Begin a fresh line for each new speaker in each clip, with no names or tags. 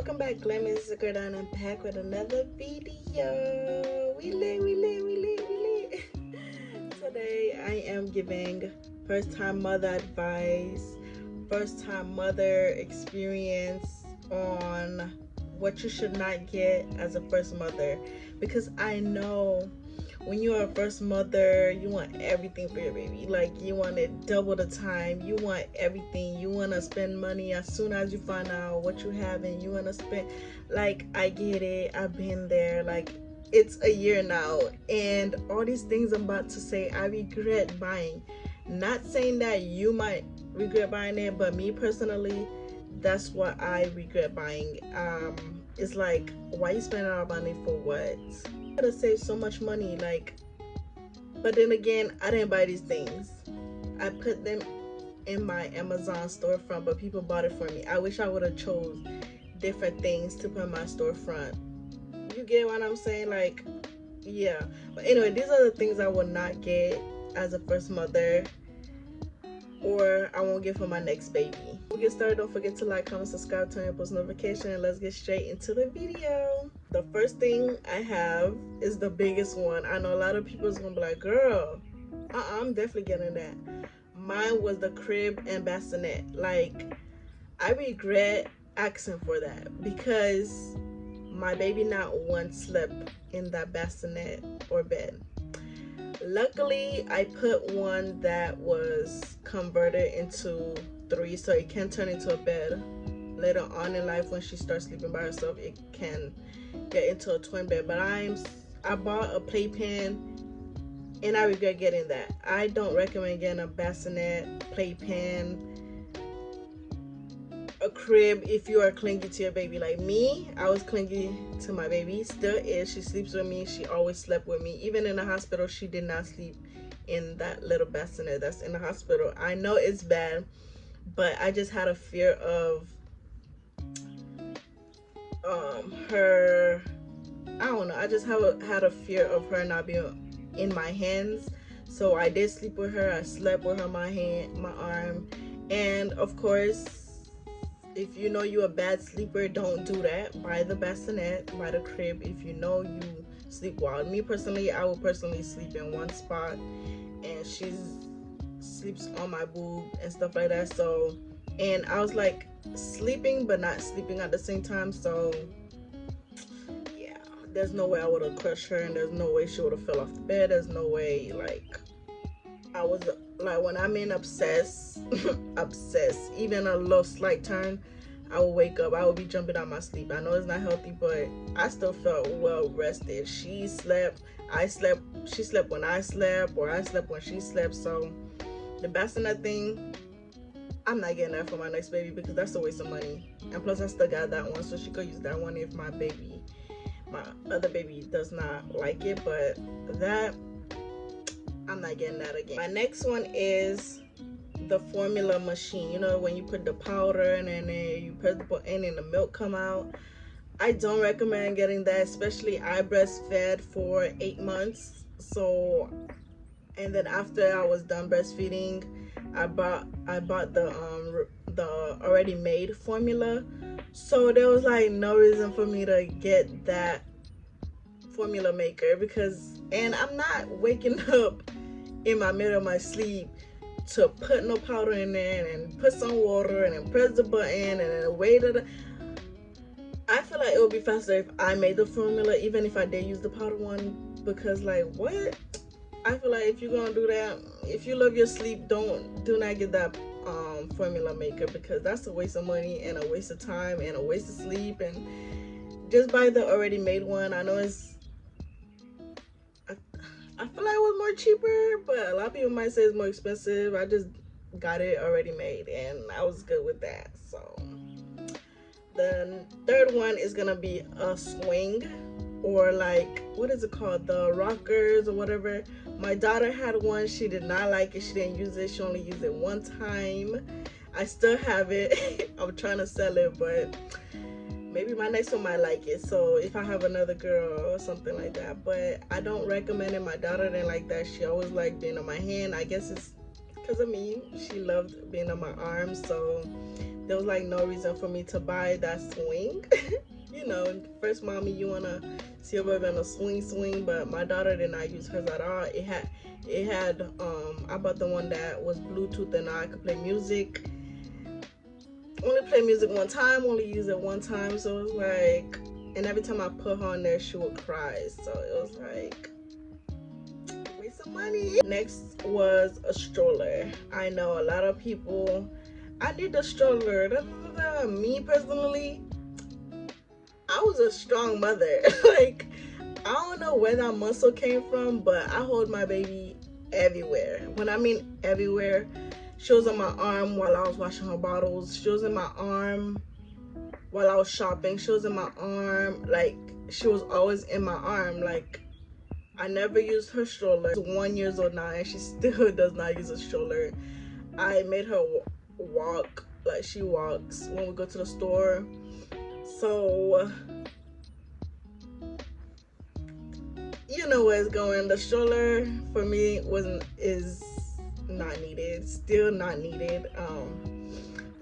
Welcome back, Glammers. It's a girl and I'm back with another video. We lit. Today I am giving first time mother advice, first time mother experience on what you should not get as a first mother, because I know when you're a first mother, you want everything for your baby. Like, you want it double the time. You want everything. You want to spend money as soon as you find out what you have, and you want to spend. Like, I get it. I've been there. Like, it's a year now, and all these things I'm about to say, I regret buying. Not saying that you might regret buying it, but me personally, that's what I regret buying. It's like, why you spending all money for what? Could have saved so much money. Like, but then again, I didn't buy these things. I put them in my Amazon storefront, but people bought it for me. I wish I would have chose different things to put in my storefront. You get what I'm saying? Like, yeah. But anyway, these are the things I will not get as a first mother, or I won't get for my next baby. Before we get started, don't forget to like, comment, subscribe, turn on post notification, and let's get straight into the video. The first thing I have is the biggest one. I know a lot of people is gonna be like, girl, I'm definitely getting that. Mine was the crib and bassinet. Like, I regret asking for that because my baby not once slept in that bassinet or bed. Luckily, I put one that was converted into 3, so it can turn into a bed. Later on in life, when she starts sleeping by herself, it can get into a twin bed. But I bought a playpen, and I regret getting that. I don't recommend getting a bassinet, playpen, a crib if you are clingy to your baby. Like me, I was clingy to my baby, still is. She sleeps with me. She always slept with me. Even in the hospital, she did not sleep in that little bassinet that's in the hospital. I know it's bad, but I just had a fear of her, I don't know, I just had a fear of her not being in my hands. So I did sleep with her. I slept with her, my arm. And of course, if you know you're a bad sleeper, don't do that. Buy the bassinet, buy the crib if you know you sleep well. Me personally, I will personally sleep in one spot, and she sleeps on my boob and stuff like that. So, and I was like sleeping but not sleeping at the same time. So yeah, there's no way I would have crushed her, and there's no way she would have fell off the bed. There's no way. Like, I was like, when I'm in obsessed, even a little slight turn, I will wake up. I will be jumping out my sleep. I know it's not healthy, but I still felt well rested. She slept, I slept, she slept when I slept, or I slept when she slept. So the bassinet thing, I'm not getting that for my next baby because that's a waste of money. And plus, I still got that one, so she could use that one if my other baby does not like it. But that, I'm not getting that again. My next one is the formula machine. You know, when you put the powder in and then you press the button and the milk come out. I don't recommend getting that, especially I breastfed for 8 months. So, and then after I was done breastfeeding, I bought the already made formula. So there was like no reason for me to get that formula maker, because, and I'm not waking up in my middle of my sleep to put no powder in there and put some water and then press the button and then wait. I feel like it would be faster if I made the formula, even if I did use the powder one, because like, what? I feel like if you're gonna do that, if you love your sleep, do not get that formula maker, because that's a waste of money and a waste of time and a waste of sleep. And just buy the already made one. I know I feel like it was more cheaper, but a lot of people might say it's more expensive. I just got it already made, and I was good with that. So the third one is gonna be a swing, or like, what is it called, the rockers or whatever. My daughter had one. She did not like it. She didn't use it. She only used it one time. I still have it. I'm trying to sell it, but maybe my next one might like it. So if I have another girl or something like that. But I don't recommend it. My daughter didn't like that. She always liked being on my hand. I guess it's because of me. She loved being on my arm. So there was like no reason for me to buy that swing. You know, first mommy, you wanna see your baby on a swing, but my daughter did not use hers at all. It had I bought the one that was Bluetooth, and I could play music. Only play music one time, only use it one time. So it was like, and every time I put her on there, she would cry. So it was like, waste of money. Next was a stroller. I know a lot of people, I need a stroller. Me personally, I was a strong mother. Like, I don't know where that muscle came from, but I hold my baby everywhere. When I mean everywhere, she was on my arm while I was washing her bottles. She was in my arm while I was shopping. She was in my arm. Like, she was always in my arm. Like, I never used her stroller. She's 1 year old now, and she still does not use a stroller. I made her walk like she walks when we go to the store. So, you know where it's going. The stroller for me is not needed. Still not needed.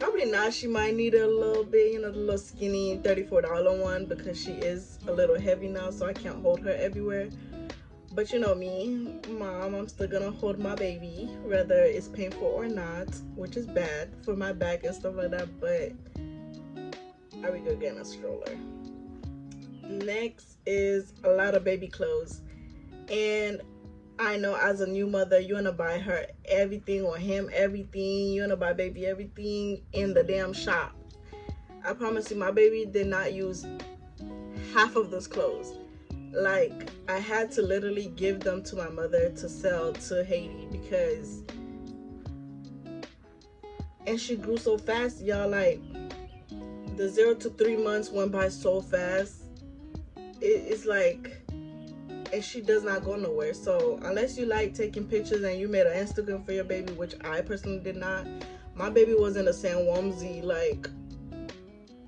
Probably not. She might need it a little bit, you know, the little skinny $34 one, because she is a little heavy now, so I can't hold her everywhere. But you know me, mom, I'm still gonna hold my baby, whether it's painful or not, which is bad for my back and stuff like that, but I will go get a stroller. Next is a lot of baby clothes. And I know as a new mother, you want to buy her everything, or him everything. You want to buy baby everything in the damn shop. I promise you, my baby did not use half of those clothes. Like, I had to literally give them to my mother to sell to Haiti, because, and she grew so fast, y'all. Like, the 0 to 3 months went by so fast. It's like, and she does not go nowhere. So unless you like taking pictures and you made an Instagram for your baby, which I personally did not, my baby was in a San Wamsey. Like,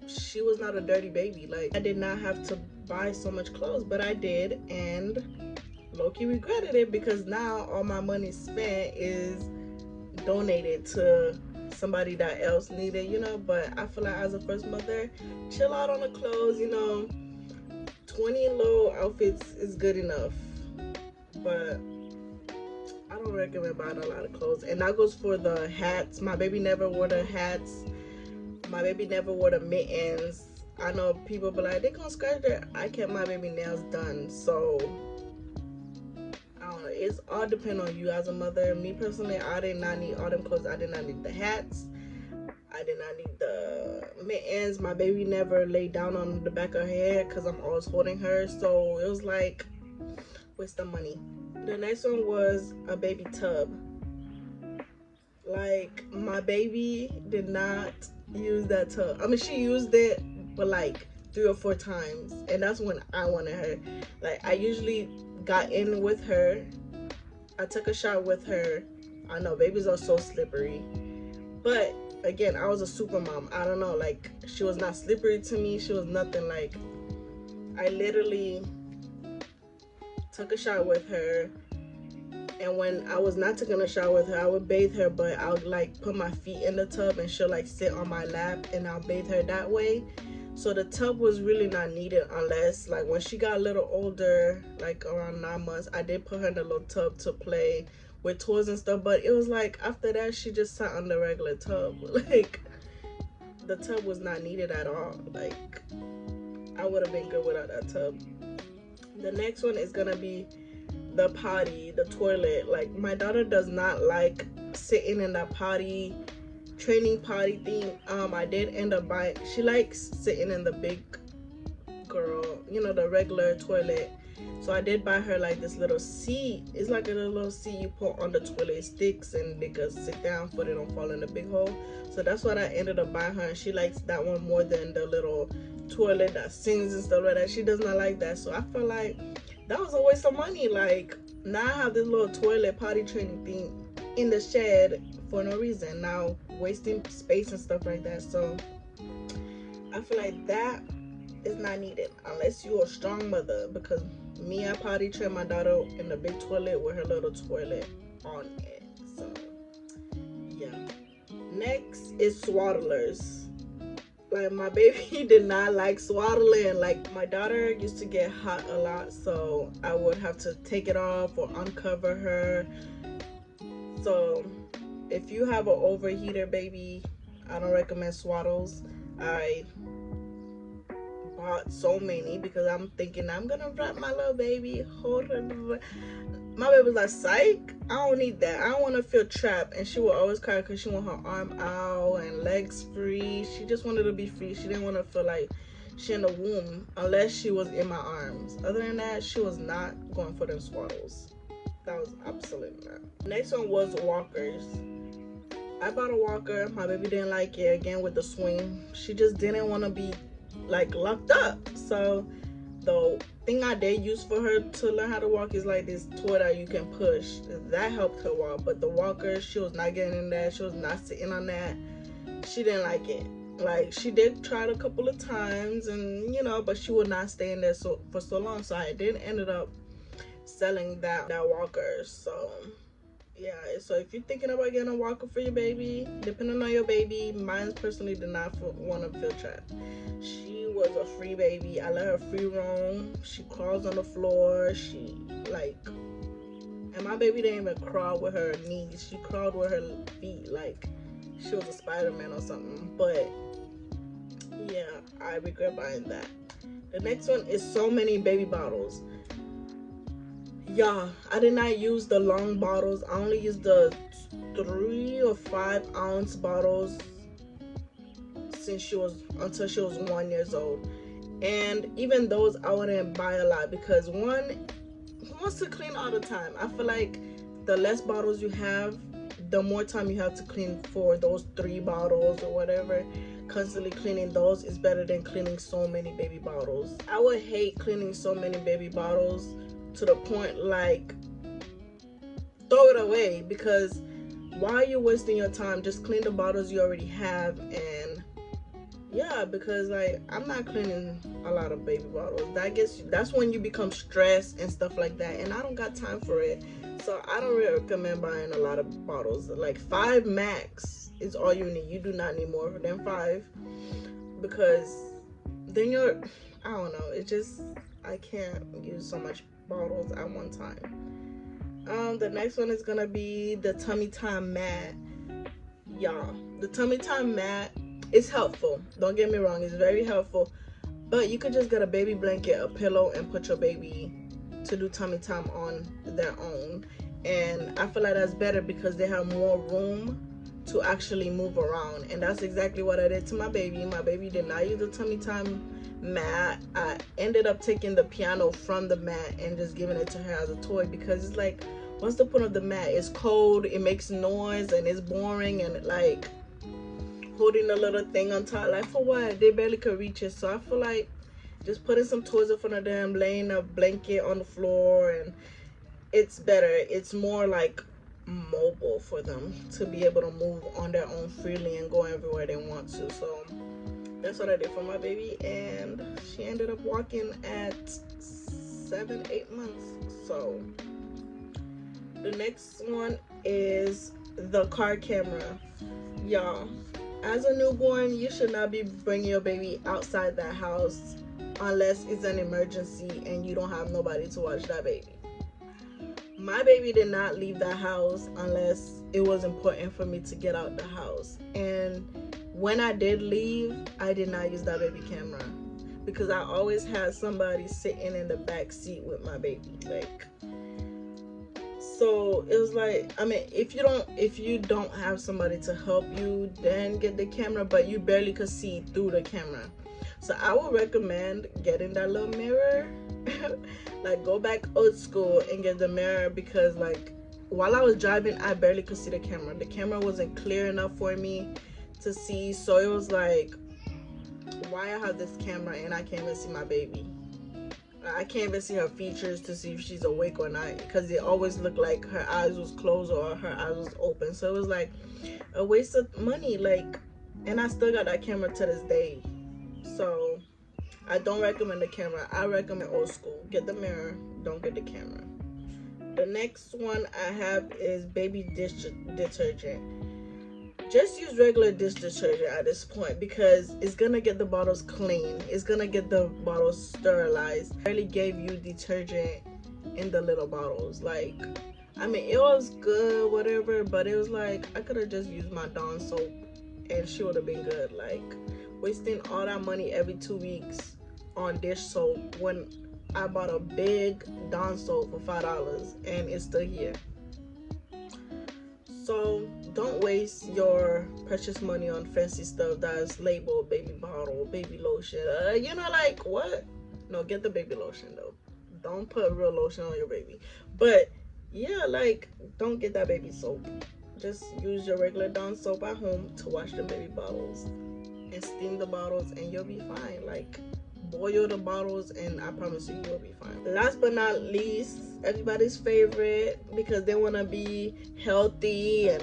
she was not a dirty baby. Like, I did not have to buy so much clothes, but I did, and low-key regretted it, because now all my money spent is donated to somebody that else needed, you know. But I feel like as a first mother, chill out on the clothes, you know. 20 little outfits is good enough, but I don't recommend buying a lot of clothes. And that goes for the hats. My baby never wore the hats. My baby never wore the mittens. I know people be like, they gonna scratch their, I kept my baby nails done. So I don't know, it's all depend on you as a mother. Me personally, I did not need all them clothes. I did not need the hats. I did not need the mittens. My baby never laid down on the back of her head because I'm always holding her. So it was like, waste of money. The next one was a baby tub. Like, my baby did not use that tub. I mean, she used it, but like 3 or 4 times. And that's when I wanted her. Like, I usually got in with her. I took a shot with her. I know babies are so slippery. But again, I was a super mom. I don't know, like, she was not slippery to me. She was nothing. Like, I literally took a shot with her, and when I was not taking a shot with her, I would bathe her, but I would like put my feet in the tub and she'll like sit on my lap and I'll bathe her that way. So the tub was really not needed, unless like when she got a little older, like around 9 months, I did put her in the little tub to play with toys and stuff. But it was like after that, she just sat on the regular tub. Like, the tub was not needed at all. Like, I would have been good without that tub. The next one is gonna be the potty, the toilet. Like, my daughter does not like sitting in that potty, training potty thing. I did end up buying, she likes sitting in the big girl, you know, the regular toilet. So I did buy her like this little seat. It's like a little seat you put on the toilet. It sticks and they can sit down so they don't fall in the big hole. So that's what I ended up buying her, and she likes that one more than the little toilet that sings and stuff like that. She does not like that. So I feel like that was a waste of money. Like, now I have this little toilet potty training thing in the shed for no reason. Now wasting space and stuff like that. So I feel like that is not needed unless you're a strong mother, because me, I potty train my daughter in the big toilet with her little toilet on it. So yeah. Next is Swaddlers. Like my baby did not like swaddling. Like my daughter used to get hot a lot, so I would have to take it off or uncover her. So if you have an overheater baby, I don't recommend swaddles. I bought so many because I'm thinking I'm gonna wrap my little baby, hold her. My baby was like, psych, I don't need that. I don't want to feel trapped. And she would always cry because she want her arm out and legs free. She just wanted to be free. She didn't want to feel like she in the womb unless she was in my arms. Other than that, she was not going for them swaddles. That was absolutely not. Next one was walkers. I bought a walker. My baby didn't like it, again with the swing. She just didn't want to be like locked up. So the thing I did use for her to learn how to walk is like this toy that you can push. That helped her walk. But the walker, she was not getting in that. She was not sitting on that. She didn't like it. Like, she did try it a couple of times, and you know, but she would not stay in there for so long. So I did ended up selling that walker. So yeah, so if you're thinking about getting a walker for your baby, depending on your baby, mine personally did not want to feel trapped. She was a free baby. I let her free roam. She crawls on the floor. She like, and my baby didn't even crawl with her knees. She crawled with her feet like she was a Spider-Man or something. But yeah, I regret buying that. The next one is so many baby bottles. Yeah, I did not use the long bottles. I only used the 3 or 5 ounce bottles until she was 1 year old. And even those I wouldn't buy a lot because one, who wants to clean all the time? I feel like the less bottles you have, the more time you have to clean for those 3 bottles or whatever. Constantly cleaning those is better than cleaning so many baby bottles. I would hate cleaning so many baby bottles to the point like throw it away, because why are you wasting your time? Just clean the bottles you already have. And yeah, because like I'm not cleaning a lot of baby bottles. That's when you become stressed and stuff like that, and I don't got time for it. So I don't really recommend buying a lot of bottles. Like 5 max is all you need. You do not need more than 5, because then I don't know, it just, I can't use so much bottles at one time. The next one is gonna be the tummy time mat. Y'all, the tummy time mat is helpful, don't get me wrong, it's very helpful, but you could just get a baby blanket, a pillow, and put your baby to do tummy time on their own. And I feel like that's better because they have more room to actually move around. And that's exactly what I did to my baby. My baby did not use the tummy time mat. I ended up taking the piano from the mat and just giving it to her as a toy, because it's like, what's the point of the mat? It's cold, it makes noise, and it's boring, and like holding the little thing on top, like for what? They barely could reach it. So I feel like just putting some toys in front of them, laying a blanket on the floor, and it's better. It's more like mobile for them to be able to move on their own freely and go everywhere they want to. So that's what I did for my baby, and she ended up walking at 7-8 months. So the next one is the car camera. Y'all, as a newborn, you should not be bringing your baby outside that house unless it's an emergency and you don't have nobody to watch that baby. My baby did not leave the house unless it was important for me to get out the house. And when I did leave, I did not use that baby camera because I always had somebody sitting in the back seat with my baby. Like, so it was like, I mean, if you don't have somebody to help you, then get the camera, but you barely could see through the camera. So I would recommend getting that little mirror. Like, go back old school and get the mirror, because like while I was driving, I barely could see the camera. The camera wasn't clear enough for me to see. So it was like, why I have this camera and I can't even see my baby? I can't even see her features to see if she's awake or not, because it always looked like her eyes was closed or her eyes was open. So it was like a waste of money. Like, and I still got that camera to this day. So I don't recommend the camera. I recommend old school. Get the mirror, don't get the camera. The next one I have is baby dish detergent. just use regular dish detergent at this point, because it's gonna get the bottles clean, it's gonna get the bottles sterilized. I really gave you detergent in the little bottles. Like, I mean, it was good, whatever, but it was like I could have just used my Dawn soap and she would have been good. Like, wasting all that money every 2 weeks on dish soap when I bought a big Dawn soap for $5 and it's still here. So don't waste your precious money on fancy stuff that's labeled baby bottle, baby lotion. You know, like, what? No, get the baby lotion though. Don't put real lotion on your baby. But yeah, like, don't get that baby soap. Just use your regular Dawn soap at home to wash the baby bottles and steam the bottles, and you'll be fine. Like, boil the bottles and I promise you, you'll be fine. Last but not least, everybody's favorite, because they want to be healthy and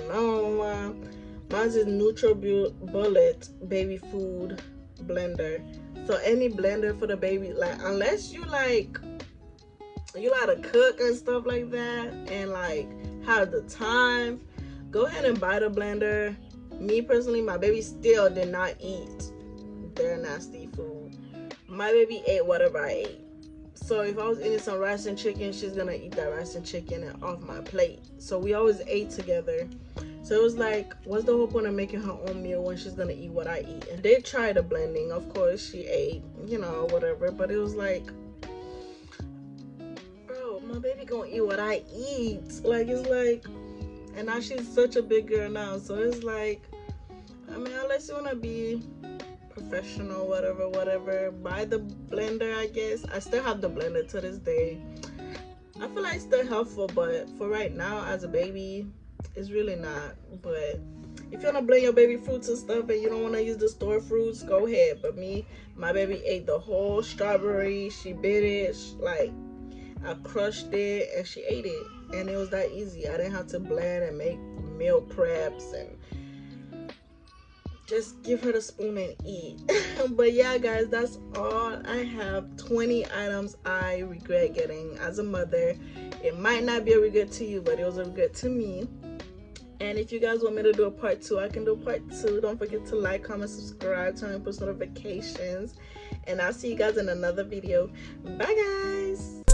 mine's is Nutribullet baby food blender. So any blender for the baby, like, unless you like to cook and stuff like that and like have the time, go ahead and buy the blender. Me personally, my baby still did not eat their nasty food. My baby ate whatever I ate. So if I was eating some rice and chicken, she's gonna eat that rice and chicken off my plate. So we always ate together. So it was like, what's the whole point of making her own meal when she's gonna eat what I eat? And they tried the blending, of course she ate, you know, whatever, but it was like, bro, my baby gonna eat what I eat. Like, it's like, and now she's such a big girl now, so it's like, I mean, unless you wanna be professional, whatever, buy the blender. I guess I still have the blender to this day. I feel like it's still helpful, but for right now as a baby, it's really not. But if you want to blend your baby fruits and stuff and you don't want to use the store fruits, go ahead. But me, my baby ate the whole strawberry. She bit it, like, I crushed it and she ate it, and it was that easy. I didn't have to blend and make meal preps and just give her the spoon and eat. But yeah, guys, that's all I have. 20 items I regret getting as a mother. It might not be a regret to you, but it was a regret to me. And if you guys want me to do a part 2, I can do a part 2. Don't forget to like, comment, subscribe, turn on post notifications, and I'll see you guys in another video. Bye, guys.